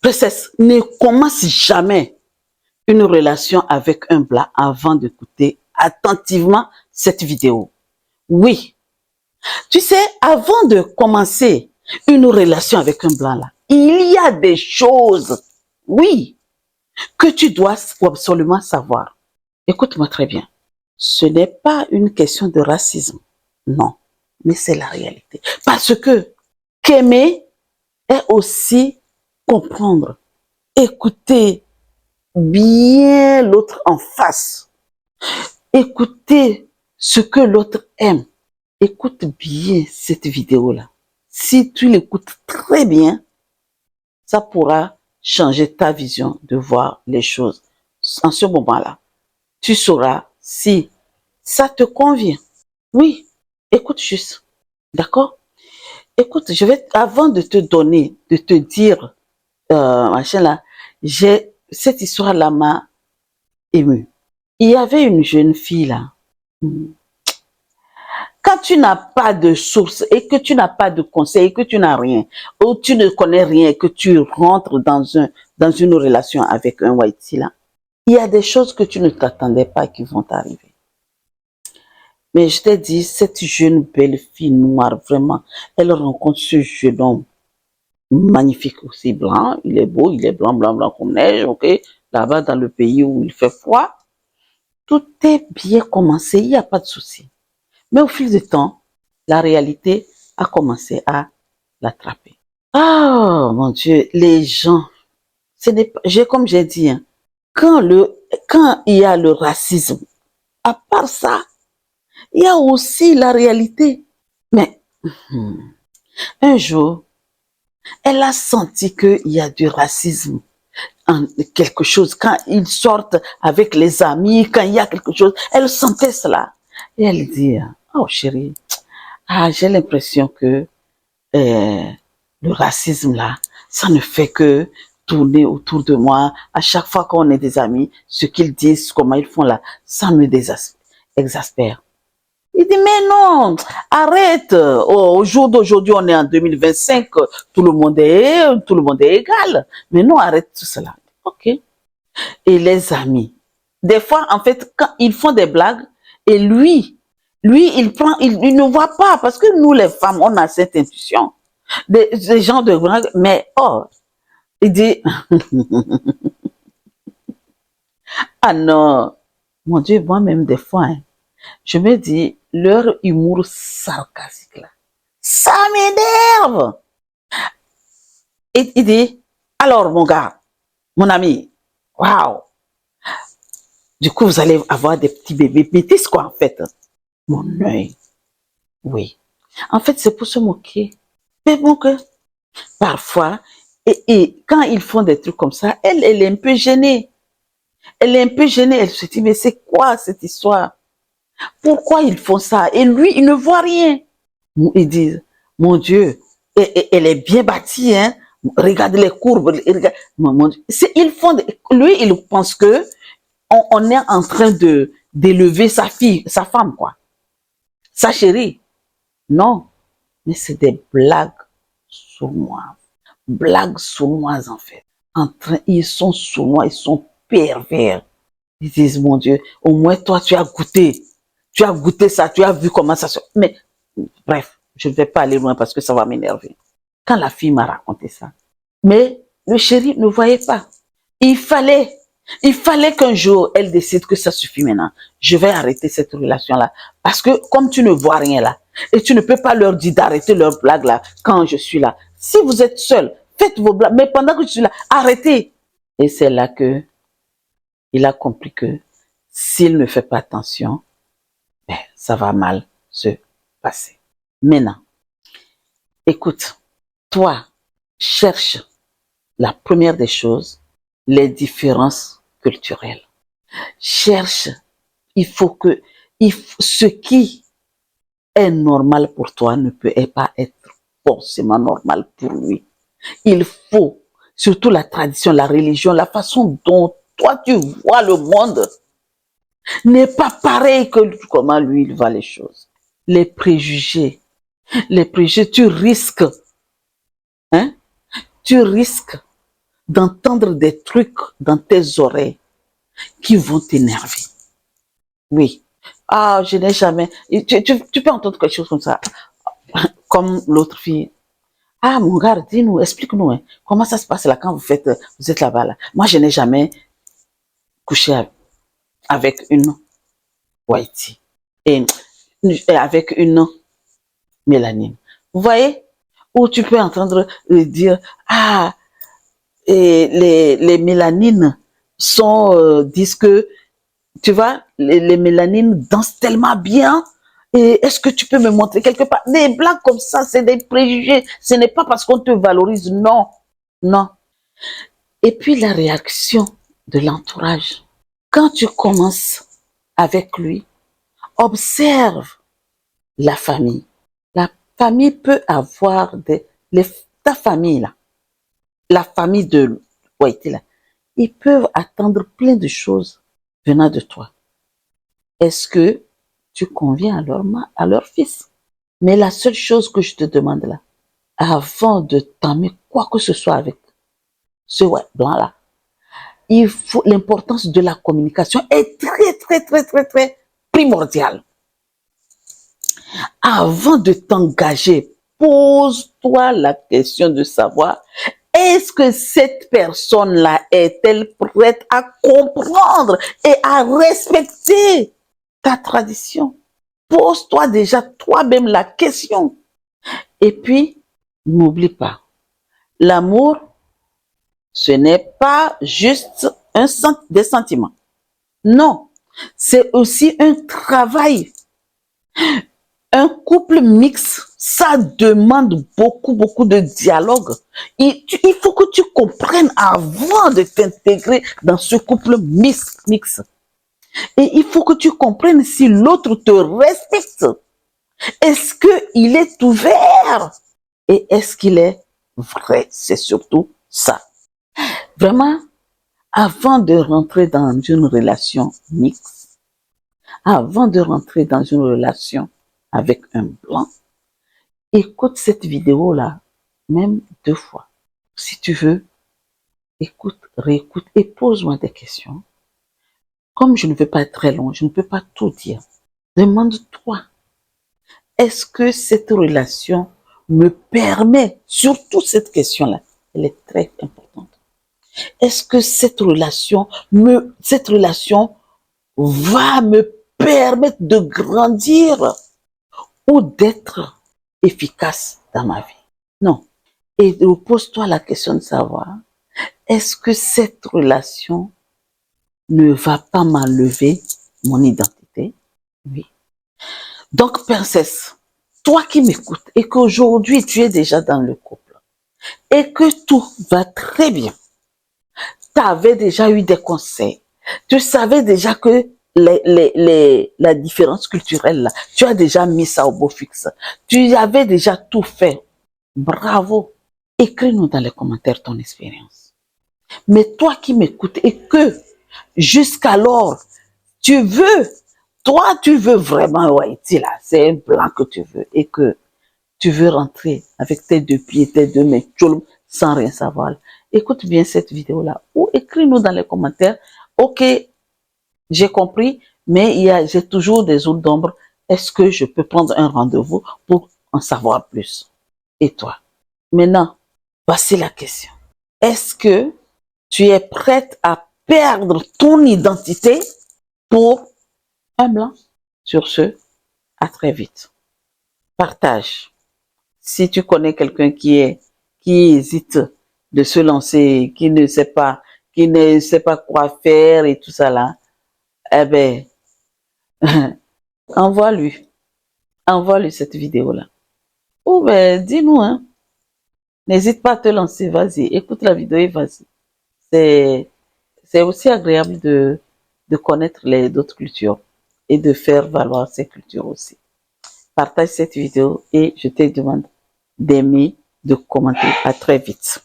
Princesse, ne commence jamais une relation avec un blanc avant d'écouter attentivement cette vidéo. Oui, tu sais, avant de commencer une relation avec un blanc là, il y a des choses, oui, que tu dois absolument savoir. Écoute-moi très bien. Ce n'est pas une question de racisme, non, mais c'est la réalité. Parce que qu'aimer est aussi comprendre, écouter bien l'autre en face, écouter ce que l'autre aime. Écoute bien cette vidéo-là. Si tu l'écoutes très bien, ça pourra changer ta vision de voir les choses. En ce moment-là, tu sauras si ça te convient. Oui, écoute juste. D'accord? Écoute, avant de te donner, de te dire, machin là, cette histoire-là m'a ému. Il y avait une jeune fille là. Quand tu n'as pas de source et que tu n'as pas de conseil et que tu n'as rien, ou tu ne connais rien et que tu rentres dans une relation avec un whitey là, il y a des choses que tu ne t'attendais pas qui vont t'arriver. Mais je t'ai dit, cette jeune belle fille noire, vraiment, elle rencontre ce jeune homme magnifique aussi, blanc, il est beau, il est blanc, blanc, blanc comme neige, ok, là-bas dans le pays où il fait froid, tout est bien commencé, il n'y a pas de souci. Mais au fil du temps, la réalité a commencé à l'attraper. Oh mon Dieu, les gens, ce n'est pas, comme j'ai dit, hein, quand il y a le racisme, à part ça, il y a aussi la réalité. Mais un jour, elle a senti qu'il y a du racisme en quelque chose. Quand ils sortent avec les amis, quand il y a quelque chose, elle sentait cela. Et elle dit, oh chérie, j'ai l'impression que le racisme là, ça ne fait que tourner autour de moi. À chaque fois qu'on est des amis, ce qu'ils disent, comment ils font là, ça me exaspère. Il dit, mais non, arrête. Au jour d'aujourd'hui, on est en 2025, tout le monde est égal. Mais non, arrête tout cela. Ok. Et les amis. Des fois, en fait, quand ils font des blagues, et lui, il ne voit pas, parce que nous, les femmes, on a cette intuition. Des gens de blagues, mais oh, il dit, ah non, mon Dieu, moi-même, des fois, hein, je me dis, leur humour sarcastique, là, ça m'énerve. Et il dit, alors, mon gars, mon ami, waouh, du coup, vous allez avoir des petits bébés métis, quoi, en fait. Mon œil, oui. En fait, c'est pour se moquer. Mais bon, que parfois, et quand ils font des trucs comme ça, elle est un peu gênée. Elle est un peu gênée. Elle se dit, mais c'est quoi cette histoire? Pourquoi ils font ça? Et lui, il ne voit rien. Ils disent, mon Dieu, elle est bien bâtie, hein? Regarde les courbes. Regarde. Mon Dieu. Lui, il pense que on est en train d'élever sa fille, sa femme, quoi. Sa chérie. Non, mais c'est des blagues sournoises. Blagues sournoises, en fait. Ils sont sournois, ils sont pervers. Ils disent, mon Dieu, au moins toi, tu as goûté. Tu as goûté ça, tu as vu comment ça se... Mais, bref, je ne vais pas aller loin parce que ça va m'énerver. Quand la fille m'a raconté ça, mais le chéri ne voyait pas. Il fallait qu'un jour, elle décide que ça suffit maintenant. Je vais arrêter cette relation-là. Parce que comme tu ne vois rien là, et tu ne peux pas leur dire d'arrêter leurs blagues là, quand je suis là. Si vous êtes seul, faites vos blagues. Mais pendant que je suis là, arrêtez. Et c'est là que il a compris que s'il ne fait pas attention, ben, ça va mal se passer. Maintenant, écoute, toi, cherche la première des choses, les différences culturelles. Cherche, ce qui est normal pour toi ne peut pas être forcément normal pour lui. Il faut, surtout la tradition, la religion, la façon dont toi tu vois le monde n'est pas pareil que comment lui il voit les choses. Les préjugés, tu risques, hein, tu risques d'entendre des trucs dans tes oreilles qui vont t'énerver. Oui. Ah, je n'ai jamais... Tu peux entendre quelque chose comme ça. Comme l'autre fille. Ah, mon gars, dis-nous, explique-nous, hein, comment ça se passe là quand vous êtes là-bas, là. Moi, je n'ai jamais couché avec une whitey et avec une mélanine. Vous voyez? Ou tu peux entendre dire, ah, et les mélanines disent que, tu vois, les mélanines dansent tellement bien. Et est-ce que tu peux me montrer quelque part? Des blagues comme ça, c'est des préjugés. Ce n'est pas parce qu'on te valorise, non. Non. Et puis la réaction de l'entourage. Quand tu commences avec lui, observe la famille. La famille peut avoir ta famille là, la famille de Whitey là, ils peuvent attendre plein de choses venant de toi. Est-ce que tu conviens à leur fils? Mais la seule chose que je te demande là, avant de t'amener quoi que ce soit avec ce blanc là, l'importance de la communication est très primordiale. Avant de t'engager, pose-toi la question de savoir, est-ce que cette personne-là est-elle prête à comprendre et à respecter ta tradition? Pose-toi déjà toi-même la question. Et puis, n'oublie pas, l'amour, ce n'est pas juste des sentiments. Non, c'est aussi un travail. Un couple mixte, ça demande beaucoup de dialogue. Il faut que tu comprennes avant de t'intégrer dans ce couple mixte. Et il faut que tu comprennes si l'autre te respecte. Est-ce qu'il est ouvert? Et est-ce qu'il est vrai? C'est surtout ça. Vraiment, avant de rentrer dans une relation mixte, avant de rentrer dans une relation avec un blanc, écoute cette vidéo-là, même 2 fois. Si tu veux, écoute, réécoute et pose-moi des questions. Comme je ne veux pas être très long, je ne peux pas tout dire. Demande-toi, est-ce que cette relation me permet, surtout cette question-là, elle est très importante. Est-ce que cette relation va me permettre de grandir ou d'être efficace dans ma vie? Non. Et pose-toi la question de savoir, est-ce que cette relation ne va pas m'enlever mon identité? Oui. Donc, princesse, toi qui m'écoutes et qu'aujourd'hui tu es déjà dans le couple et que tout va très bien, tu avais déjà eu des conseils, tu savais déjà que la différence culturelle, là, tu as déjà mis ça au beau fixe, tu avais déjà tout fait. Bravo! Écris-nous dans les commentaires ton expérience. Mais toi qui m'écoutes et que jusqu'alors, tu veux vraiment Whitey là, c'est un blanc que tu veux et que tu veux rentrer avec tes 2 pieds, tes 2 mains, sans rien savoir. Écoute bien cette vidéo-là ou écris-nous dans les commentaires. Ok, j'ai compris, mais j'ai toujours des zones d'ombre. Est-ce que je peux prendre un rendez-vous pour en savoir plus? Et toi? Maintenant, voici la question. Est-ce que tu es prête à perdre ton identité pour un blanc? Sur ce, à très vite. Partage. Si tu connais quelqu'un qui hésite de se lancer, qui ne sait pas quoi faire et tout ça là, eh ben, envoie-lui cette vidéo là. Ou ben, dis-nous, hein. N'hésite pas à te lancer, vas-y, écoute la vidéo et vas-y. C'est aussi agréable de connaître d'autres cultures et de faire valoir ces cultures aussi. Partage cette vidéo et je te demande d'aimer, de commenter. À très vite.